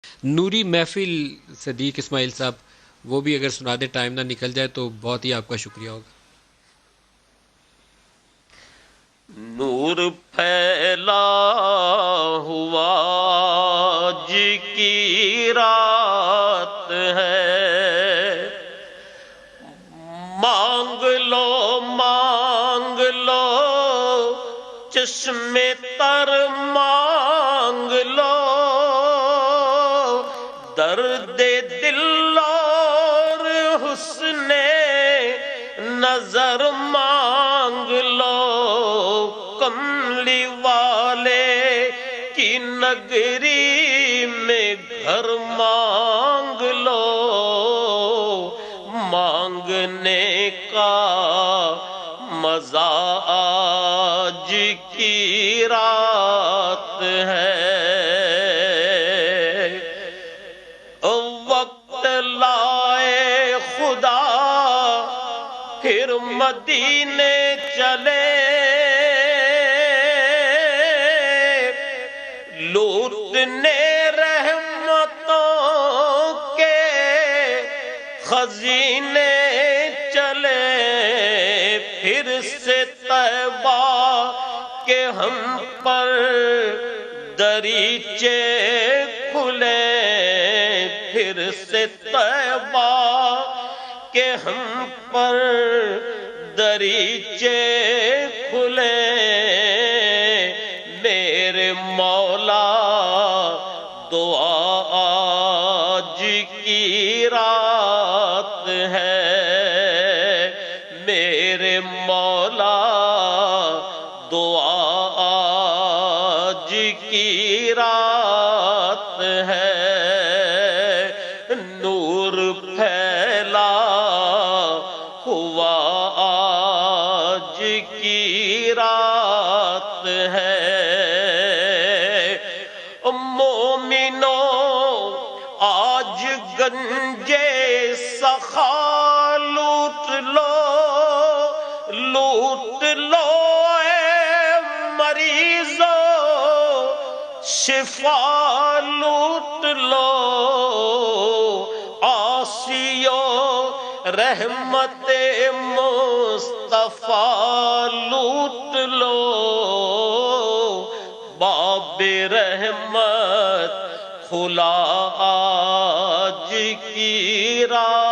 نوری محفل صدیق اسماعیل صاحب، وہ بھی اگر سنا دے، ٹائم نہ نکل جائے تو بہت ہی آپ کا شکریہ ہوگا۔ نور پھیلا ہوا آج کی رات ہے، مانگ لو چشم تر مانگ لو، درد دل اور حسن نظر مانگ لو، کملی والے کی نگری میں گھر مانگ لو، مانگنے کا مزہ آج کی رات ہے، وقت لائے خدا پھر مدینے چلے، لوٹنے رحمتوں کے خزینے چلے، پھر سے طیبہ کے ہم پر دریچے کھلے، پھر سے طیبہ کہ ہم پر دریچے کھلے، میرے مولا دعا آج کی رات ہے، میرے مولا دعا آج کی رات ہے، نور پھیلا ہوا آج کی رات ہے، مومنوں آج گنجے سخا لوٹ لو اے مریضو، شفا لوٹ لو، آسیو رحمت مصطفیٰ لوٹ لو، باب رحمت کھلا آج کی رات